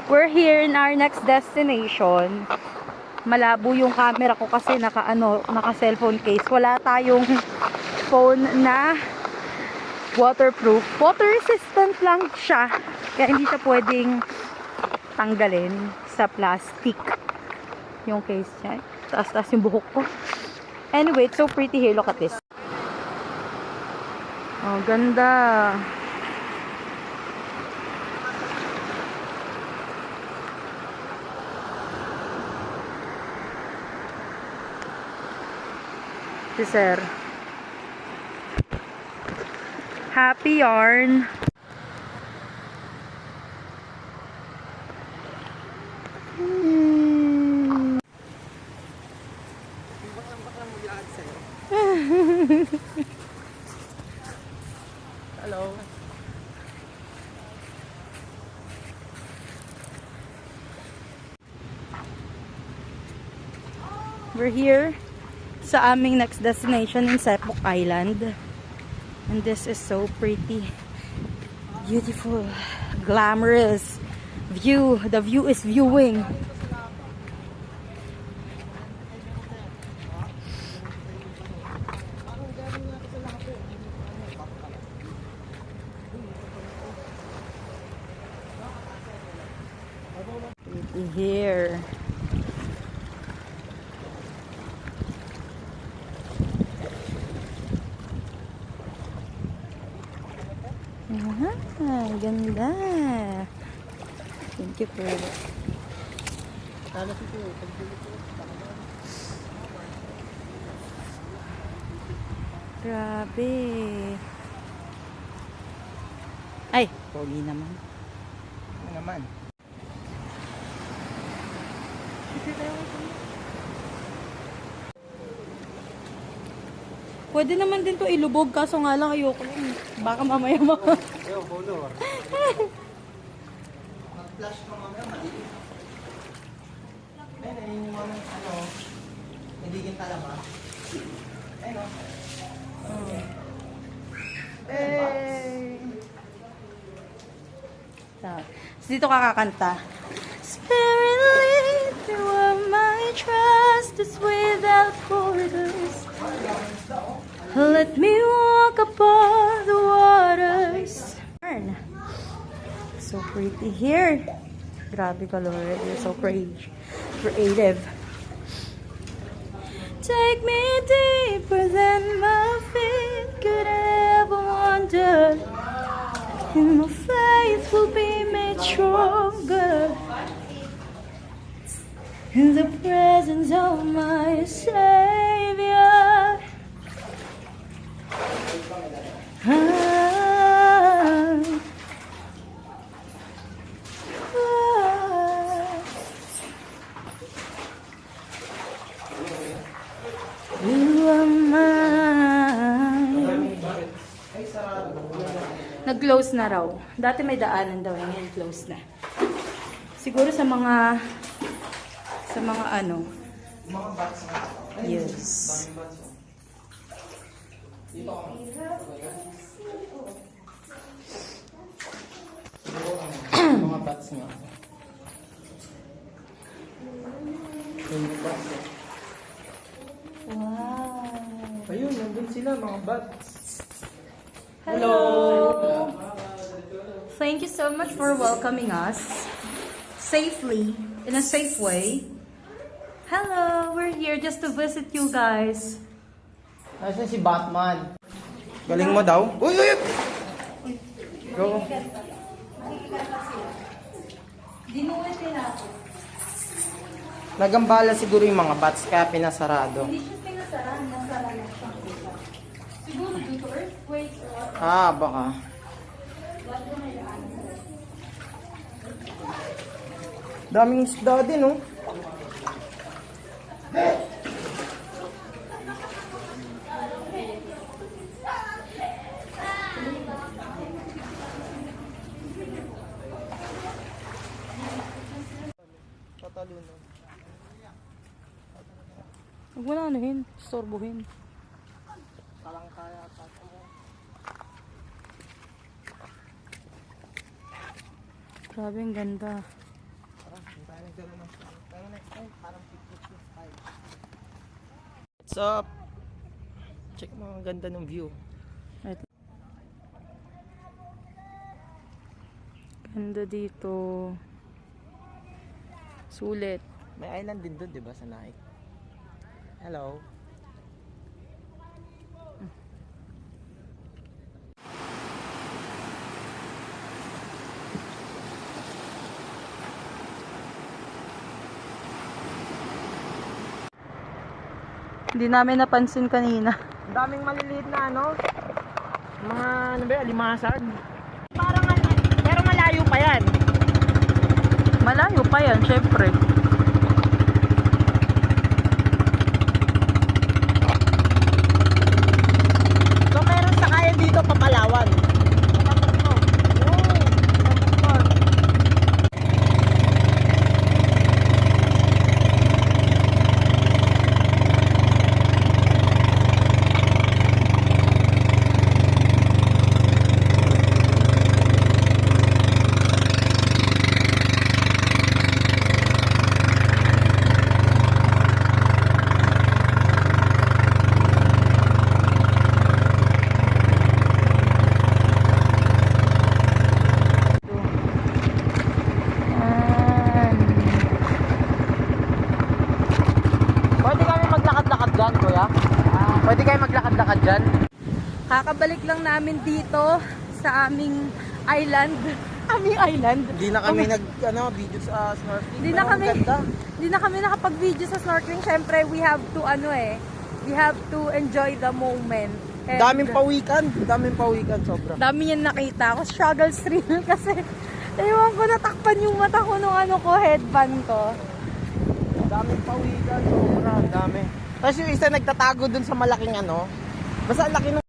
We're here in our next destination. Malabo yung camera ko kasi naka cellphone case. Wala tayong phone na waterproof. Water resistant lang siya. Kaya hindi siya pwedeng tanggalin sa plastic. Yung case niya. Taas-taas yung buhok ko. Anyway, it's so pretty here. Look at this. Oh, ganda. Si Sir. Happy yarn. Hello. We're here sa aming next destination in Sepok Island. And this is so pretty. Beautiful. Glamorous view. The view is viewing. Pretty here. Ganda. Thank you for it. Grabe. Ay, pogi naman. Ano naman? Pwede naman din to ilubog, kaso nga lang ayoko lang. Baka mamaya Yo, color. Mag-flash mo mamaya, maliit. Ayun yung mga, nagiging talaba. Ayun o. Hey. So, dito ka kakanta. Spirit lead through my trust is without borders. Let me walk upon the waters. So pretty here. Grabe color. You're so creative. Take me deeper than my feet could ever wander. And my faith will be made stronger in the presence of my Savior. You are mine. Nag-close na raw. Dati may daanan daw, ngayon close na. Siguro sa mga ano. Mga bats nga. Yes. Mga bats nga. Wow. Ayun, nandun sila, mga bats. Hello. Thank you so much for welcoming us safely, in a safe way. Hello, we're here just to visit you guys. Nasaan si Batman? Galing mo daw? Uy, uy! Go. Dinuwi nila ako. Nagambala siguro yung mga bats, kaya pinasarado. Hindi siya pinasara, nasara na siya. Siguro due to earthquake or what. Ah, baka. Daming isda din, oh. Tatalunan. Huwag mo na anuhin, storbohin. Talang kaya tato. Grabe, ang ganda. Pero next time, parang picnic style. What's up? Check mo, ang ganda ng view. Ganda dito. Sulit. May island din doon, di ba, sa Naik? Hello. Hindi namin napansin kanina. Ang daming maliliit na ano. Mga ano ba, limasan. Parang ano, pero malayo pa yan. Malayo pa yan, syempre. So meron sa kaya dito papalawan. Pwede kami maglakad-lakad dyan, kuya? Pwede kayo maglakad-lakad dyan? Kakabalik lang namin dito sa aming island. Aming island. Hindi na kami video sa snorkeling. Hindi na kami nakapag-video sa snorkeling. Syempre, we have to we have to enjoy the moment. And Daming pawikan sobra. dami niyan nakita ako. Struggle thrill kasi ewan ko, natakpan yung mata ko nung headband ko. Daming pawikan, sobra, dami. Tapos yung isa nagtatago dun sa malaking basta ang laki ng